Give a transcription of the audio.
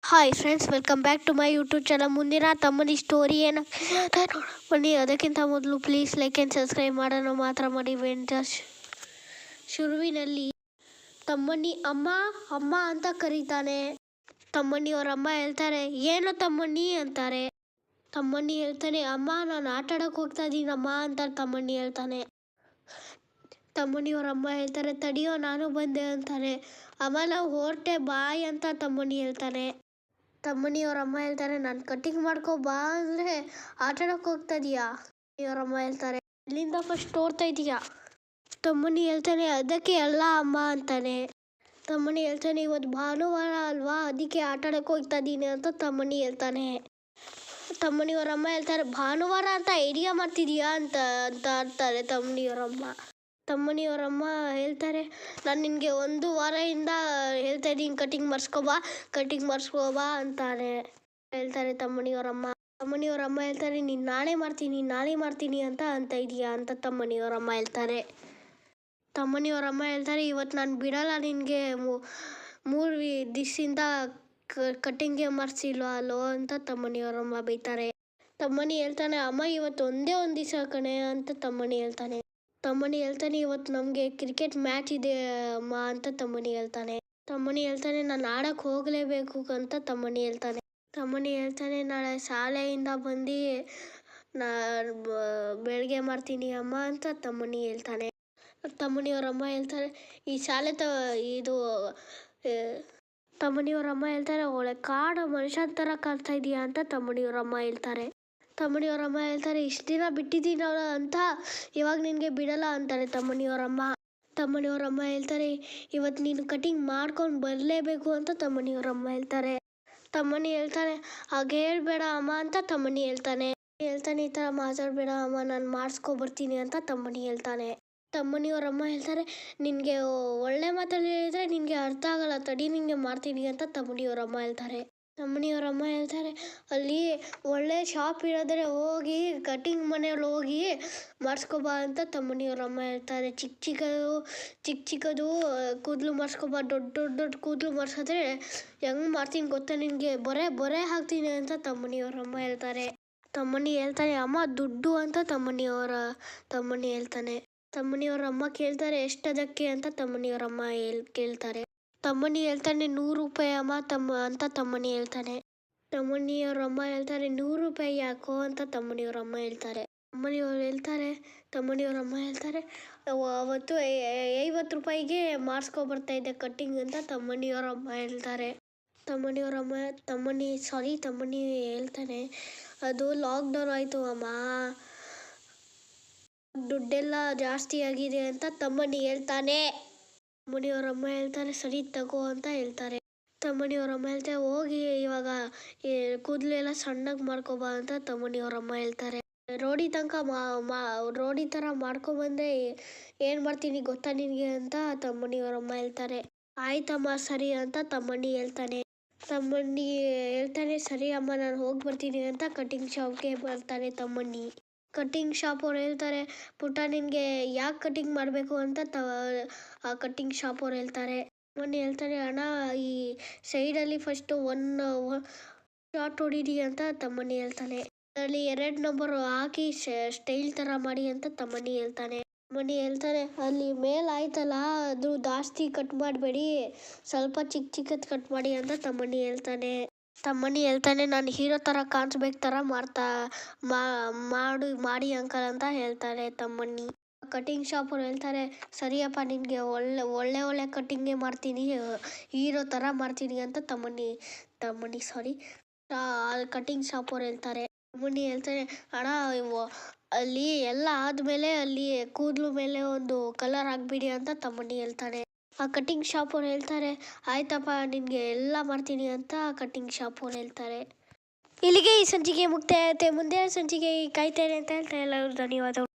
Hi friends, welcome back to my YouTube channel. ಮುಂದಿನ ತಮ್ಮನಿ story ಏನು ಬನ್ನಿ. ಅದಕ್ಕಿಂತ ಮೊದಲು ಪ್ಲೀಸ್ ಲೈಕ್ ಆ್ಯಂಡ್ ಸಬ್ಸ್ಕ್ರೈಬ್ ಮಾಡೋಣ ಮಾತ್ರ ಮಾಡಿ. ಶುರುವಿನಲ್ಲಿ ತಮ್ಮಣ್ಣಿ ಅಮ್ಮ ಅಮ್ಮ ಅಂತ ಕರೀತಾನೆ. ತಮ್ಮಣ್ಣಿಯವರ ಅಮ್ಮ ಹೇಳ್ತಾರೆ, ಏನು ತಮ್ಮಣ್ಣಿ ಅಂತಾರೆ. ತಮ್ಮಣ್ಣಿ ಹೇಳ್ತಾನೆ, ಅಮ್ಮ ನಾನು ಆಟ ಆಡೋಕೆ ಹೋಗ್ತಾ ಇದ್ದೀನಮ್ಮ ಅಂತ ತಮ್ಮಣ್ಣಿ ಹೇಳ್ತಾನೆ. ತಮ್ಮಣ್ಣಿಯವರ ಅಮ್ಮ ಹೇಳ್ತಾರೆ, ತಡಿಯೋ ನಾನು ಬಂದೆ ಅಂತಾನೆ. ಅಮ್ಮ ನಾವು ಹೊರಟೆ ಬಾಯ್ ಅಂತ ತಮ್ಮಣ್ಣಿ ಹೇಳ್ತಾನೆ. ತಮ್ಮಣ್ಣಿಯವರ ಅಮ್ಮ ಹೇಳ್ತಾರೆ, ನಾನು ಕಟಿಂಗ್ ಮಾಡ್ಕೊ ಬಾ ಅಂದರೆ ಆಟ ಆಡೋಕೆ ಹೋಗ್ತಾ ಇದೀಯಾ. ಇವರಮ್ಮ ಹೇಳ್ತಾರೆ, ಇಲ್ಲಿಂದ ಫಸ್ಟ್ ಓಡ್ತಾ ಇದೀಯಾ. ತಮ್ಮಣ್ಣಿ ಹೇಳ್ತಾನೆ, ಅದಕ್ಕೆ ಅಲ್ಲ ಅಮ್ಮ ಅಂತಾನೆ. ತಮ್ಮಣ್ಣಿ ಹೇಳ್ತಾನೆ, ಇವತ್ತು ಭಾನುವಾರ ಅಲ್ವಾ, ಅದಕ್ಕೆ ಆಟ ಆಡೋಕೆ ಹೋಗ್ತಾ ಇದ್ದೀನಿ ಅಂತ ತಮ್ಮಣ್ಣಿ ಹೇಳ್ತಾನೆ. ತಮ್ಮಣ್ಣಿಯವರಮ್ಮ ಹೇಳ್ತಾರೆ, ಭಾನುವಾರ ಅಂತ ಐಡಿಯಾ ಮಾಡ್ತಿದೀಯಾ ಅಂತ ಅಂತಾರೆ ತಮ್ಮಣ್ಣಿಯವರಮ್ಮ. ತಮ್ಮಣ್ಣಿಯವರಮ್ಮ ಹೇಳ್ತಾರೆ, ನಾನು ನಿನಗೆ 1 ವಾರದಿಂದ ಹೇಳ್ತಾ ಇದ್ದೀನಿ ಕಟಿಂಗ್ ಮಾಡಿಸ್ಕೊಬಾ ಅಂತಾರೆ. ಹೇಳ್ತಾರೆ ತಮ್ಮಣ್ಣಿಯವರಮ್ಮ. ತಮ್ಮಣ್ಣಿಯವರಮ್ಮ ಹೇಳ್ತಾರೆ, ನೀನು ನಾಳೆ ಮಾಡ್ತೀನಿ ಅಂತ ಇದೀಯಾ ಅಂತ ತಮ್ಮಣ್ಣಿಯವರಮ್ಮ ಹೇಳ್ತಾರೆ. ತಮ್ಮಣ್ಣಿಯವರಮ್ಮ ಹೇಳ್ತಾರೆ, ಇವತ್ತು ನಾನು ಬಿಡಲ್ಲ ನಿನಗೆ, 3 ದಿವಸದಿಂದ ಕಟಿಂಗ್ಗೆ ಮಾಡಿಸಿಲ್ವ ಅಲ್ಲೋ ಅಂತ ತಮ್ಮಣ್ಣಿಯವರಮ್ಮ ಬೈತಾರೆ. ತಮ್ಮಣ್ಣಿ ಹೇಳ್ತಾನೆ, ಅಮ್ಮ ಇವತ್ತು ಒಂದೇ ಒಂದು ದಿವಸ ಕಣೆ ಅಂತ ತಮ್ಮಣ್ಣಿ ಹೇಳ್ತಾನೆ. ತಮ್ಮಣ್ಣಿ ಹೇಳ್ತಾನೆ, ಇವತ್ತು ನಮಗೆ ಕ್ರಿಕೆಟ್ ಮ್ಯಾಚ್ ಇದೆ ಅಮ್ಮ ಅಂತ ತಮ್ಮಣ್ಣಿ ಹೇಳ್ತಾನೆ. ತಮ್ಮಣ್ಣಿ ಹೇಳ್ತಾನೆ, ನಾನು ಆಡೋಕ್ಕೆ ಹೋಗಲೇಬೇಕು ಅಂತ ತಮ್ಮಣ್ಣಿ ಹೇಳ್ತಾನೆ. ತಮ್ಮಣ್ಣಿ ಹೇಳ್ತಾನೆ, ನಾಳೆ ಶಾಲೆಯಿಂದ ಬಂದು ಬೆಳಗ್ಗೆ ಮಾಡ್ತೀನಿ ಅಮ್ಮ ಅಂತ ತಮ್ಮಣ್ಣಿ ಹೇಳ್ತಾನೆ. ತಮ್ಮಣ್ಣಿಯವರಮ್ಮ ಹೇಳ್ತಾರೆ, ಈ ಶಾಲೆ ಇದು ತಮ್ಮಣ್ಣಿಯವರಮ್ಮ ಹೇಳ್ತಾರೆ, ಒಳ್ಳೆ ಕಾಡು ಮನುಷ್ಯನ ಥರ ಕಾಣ್ತಾ ಇದೀಯಾ ಅಂತ ತಮ್ಮಣ್ಣಿಯವರಮ್ಮ ಹೇಳ್ತಾರೆ. ತಮ್ಮಣ್ಣಿಯವರಮ್ಮ ಹೇಳ್ತಾರೆ, ಇಷ್ಟು ದಿನ ಬಿಟ್ಟಿದ್ದೀನಲ್ಲ ಅಂತ ಇವಾಗ ನಿನಗೆ ಬಿಡಲ್ಲ ಅಂತಾರೆ ತಮ್ಮಣ್ಣಿಯವರಮ್ಮ. ತಮ್ಮಣ್ಣಿಯವರಮ್ಮ ಹೇಳ್ತಾರೆ, ಇವತ್ತು ನೀನು ಕಟಿಂಗ್ ಮಾಡ್ಕೊಂಡು ಬರಲೇಬೇಕು ಅಂತ ತಮ್ಮಣ್ಣಿಯವರಮ್ಮ ಹೇಳ್ತಾರೆ. ತಮ್ಮಣ್ಣಿ ಹೇಳ್ತಾನೆ, ಹಾಗೆ ಹೇಳ್ಬೇಡ ಅಮ್ಮ ಅಂತ ತಮ್ಮಣ್ಣಿ ಹೇಳ್ತಾನೆ. ಈ ಥರ ಮಾತಾಡಬೇಡ ಅಮ್ಮ, ನಾನು ಮಾಡಿಸ್ಕೊಬರ್ತೀನಿ ಅಂತ ತಮ್ಮಣ್ಣಿ ಹೇಳ್ತಾನೆ. ತಮ್ಮಣ್ಣಿಯವರಮ್ಮ ಹೇಳ್ತಾರೆ, ನಿನಗೆ ಒಳ್ಳೆ ಮಾತಲ್ಲಿ ಹೇಳಿದ್ರೆ ನಿನಗೆ ಅರ್ಥ ಆಗಲ್ಲ, ತಡಿ ನಿನಗೆ ಮಾಡ್ತೀನಿ ಅಂತ ತಮ್ಮಣ್ಣಿಯವರಮ್ಮ ಹೇಳ್ತಾರೆ. ತಮ್ಮಣ್ಣಿಯವರಮ್ಮ ಹೇಳ್ತಾರೆ, ಅಲ್ಲಿ ಒಳ್ಳೆ ಶಾಪ್ ಇರೋದ್ರೆ ಹೋಗಿ ಕಟಿಂಗ್ ಮನೆಯಲ್ಲಿ ಹೋಗಿ ಮಾಡಿಸ್ಕೊಬಾ ಅಂತ ತಮ್ಮಣ್ಣಿಯವರಮ್ಮ ಹೇಳ್ತಾರೆ. ಚಿಕ್ಕದು ಕೂದಲು ಮಾಡಿಸ್ಕೊಬಾ, ದೊಡ್ಡ ಕೂದಲು ಮಾಡಿಸಿದ್ರೆ ಹೆಂಗೆ ಮಾಡ್ತೀನಿ ಗೊತ್ತಾ ನಿನಗೆ, ಬೊರೆ ಹಾಕ್ತೀನಿ ಅಂತ ತಮ್ಮಣ್ಣಿಯವರಮ್ಮ ಹೇಳ್ತಾರೆ. ತಮ್ಮಣ್ಣಿ ಹೇಳ್ತಾನೆ, ಅಮ್ಮ ದುಡ್ಡು ಅಂತ ತಮ್ಮಣ್ಣಿ ಹೇಳ್ತಾನೆ. ತಮ್ಮಣ್ಣಿಯವರ ಅಮ್ಮ ಕೇಳ್ತಾರೆ, ಎಷ್ಟು ಅದಕ್ಕೆ ಅಂತ ತಮ್ಮಣ್ಣಿಯವರಮ್ಮ ಕೇಳ್ತಾರೆ. ತಮ್ಮಣ್ಣಿ ಹೇಳ್ತಾನೆ, 100 ರೂಪಾಯಿ ಅಮ್ಮ ಅಂತ ತಮ್ಮಣ್ಣಿ ಹೇಳ್ತಾನೆ. ತಮ್ಮಣ್ಣಿಯವರಮ್ಮ ಹೇಳ್ತಾರೆ, 100 ರೂಪಾಯಿ ಯಾಕೋ ಅಂತ ತಮ್ಮಣ್ಣಿಯವರಮ್ಮ ಹೇಳ್ತಾರೆ. ತಮ್ಮಣ್ಣಿಯವರಮ್ಮ ಹೇಳ್ತಾರೆ, ಅವತ್ತು 50 ರೂಪಾಯಿಗೆ ಮಾಡಿಸ್ಕೊಬರ್ತಾ ಇದ್ದೆ ಕಟ್ಟಿಂಗ್ ಅಂತ ತಮ್ಮಣ್ಣಿಯವರಮ್ಮ ಹೇಳ್ತಾರೆ. ತಮ್ಮಣ್ಣಿ ಹೇಳ್ತಾನೆ, ಅದು ಲಾಕ್ಡೌನ್ ಆಯಿತು ಅಮ್ಮ, ದುಡ್ಡೆಲ್ಲ ಜಾಸ್ತಿ ಆಗಿದೆ ಅಂತ ತಮ್ಮಣ್ಣಿ ಹೇಳ್ತಾನೆ. ತಮ್ಮಣ್ಣಿಯವರಮ್ಮ ಹೇಳ್ತಾರೆ, ಸರಿ ತಗೋ ಅಂತ ಹೇಳ್ತಾರೆ. ತಮ್ಮಣ್ಣಿಯವರಮ್ಮ ಹೇಳ್ತಾರೆ, ಹೋಗಿ ಇವಾಗ ಕೂದಲೆಲ್ಲ ಸಣ್ಣಗೆ ಮಾಡ್ಕೊಬಾ ಅಂತ ತಮ್ಮಣ್ಣಿಯವರಮ್ಮ ಹೇಳ್ತಾರೆ. ರೋಡಿ ಥರ ಮಾಡ್ಕೊಬಂದ್ರೆ ಏನು ಮಾಡ್ತೀನಿ ಗೊತ್ತಾ ನಿನಗೆ ಅಂತ ತಮ್ಮಣ್ಣಿಯವರಮ್ಮ ಹೇಳ್ತಾರೆ. ಆಯ್ತಮ್ಮ ಸರಿ ಅಂತ ತಮ್ಮಣ್ಣಿ ಹೇಳ್ತಾನೆ. ತಮ್ಮಣ್ಣಿ ಹೇಳ್ತಾನೆ, ಸರಿ ಅಮ್ಮ ನಾನು ಹೋಗಿ ಬರ್ತೀನಿ ಅಂತ ಕಟಿಂಗ್ ಶಾಪ್ಗೆ ಬರ್ತಾನೆ ತಮ್ಮಣ್ಣಿ. ಕಟಿಂಗ್ ಶಾಪ್ ಅವ್ರು ಹೇಳ್ತಾರೆ, ಪುಟ್ಟ ನಿನಗೆ ಯಾಕೆ ಕಟಿಂಗ್ ಮಾಡಬೇಕು ಅಂತ ಆ ಕಟಿಂಗ್ ಶಾಪ್ ಅವ್ರು ಹೇಳ್ತಾರೆ. ತಮ್ಮಣ್ಣಿ ಹೇಳ್ತಾನೆ, ಅಣ್ಣ ಈ ಸೈಡಲ್ಲಿ ಫಸ್ಟು 1 ಶಾಟ್ ಹೊಡೀರಿ ಅಂತ ತಮ್ಮಣ್ಣಿ ಹೇಳ್ತಾನೆ. ಅದರಲ್ಲಿ 2 ನಂಬರ್ ಹಾಕಿ ಸ್ಟೈಲ್ ಥರ ಮಾಡಿ ಅಂತ ತಮ್ಮಣ್ಣಿ ಹೇಳ್ತಾನೆ. ತಮ್ಮಣ್ಣಿ ಹೇಳ್ತಾನೆ, ಅಲ್ಲಿ ಮೇಲೆ ಆಯ್ತಲ್ಲ ಅದು ಜಾಸ್ತಿ ಕಟ್ ಮಾಡಬೇಡಿ, ಸ್ವಲ್ಪ ಚಿಕ್ಕದು ಕಟ್ ಮಾಡಿ ಅಂತ ತಮ್ಮಣ್ಣಿ ಹೇಳ್ತಾನೆ. ತಮ್ಮಣ್ಣಿ ಹೇಳ್ತಾನೆ, ನಾನು ಹೀರೋ ಥರ ಕಾಣಿಸ್ಬೇಕು ಥರ ಮಾಡಿ ಅಂಕಲ್ ಅಂತ ಹೇಳ್ತಾರೆ ತಮ್ಮಣ್ಣಿ. ಕಟಿಂಗ್ ಶಾಪ್ ಅವ್ರು ಹೇಳ್ತಾರೆ, ಸರಿಯಪ್ಪ ನಿನಗೆ ಒಳ್ಳೆ ಕಟಿಂಗೇ ಮಾಡ್ತೀನಿ, ಹೀರೋ ಥರ ಮಾಡ್ತೀನಿ ಅಂತ ಕಟಿಂಗ್ ಶಾಪ್ ಅವ್ರು ಹೇಳ್ತಾರೆ. ತಮ್ಮಣ್ಣಿ ಹೇಳ್ತಾನೆ, ಅಣ್ಣ ಅಲ್ಲಿ ಎಲ್ಲ ಆದಮೇಲೆ ಅಲ್ಲಿ ಕೂದಲು ಮೇಲೆ ಒಂದು ಕಲರ್ ಹಾಕ್ಬಿಡಿ ಅಂತ ತಮ್ಮಣ್ಣಿ ಹೇಳ್ತಾನೆ. ಆ ಕಟಿಂಗ್ ಶಾಪ್ ಅವ್ರು ಹೇಳ್ತಾರೆ, ಆಯ್ತಪ್ಪ ನಿನಗೆ ಎಲ್ಲ ಮಾಡ್ತೀನಿ ಅಂತ ಕಟಿಂಗ್ ಶಾಪ್ ಅವ್ರು ಹೇಳ್ತಾರೆ. ಇಲ್ಲಿಗೆ ಈ ಸಂಚಿಕೆ ಮುಕ್ತಾಯ ಆಗುತ್ತೆ. ಮುಂದಿನ ಸಂಚಿಕೆ ಕಾಯ್ತಾರೆ ಅಂತ ಹೇಳ್ತಾ ಎಲ್ಲರೂ ಧನ್ಯವಾದಗಳು.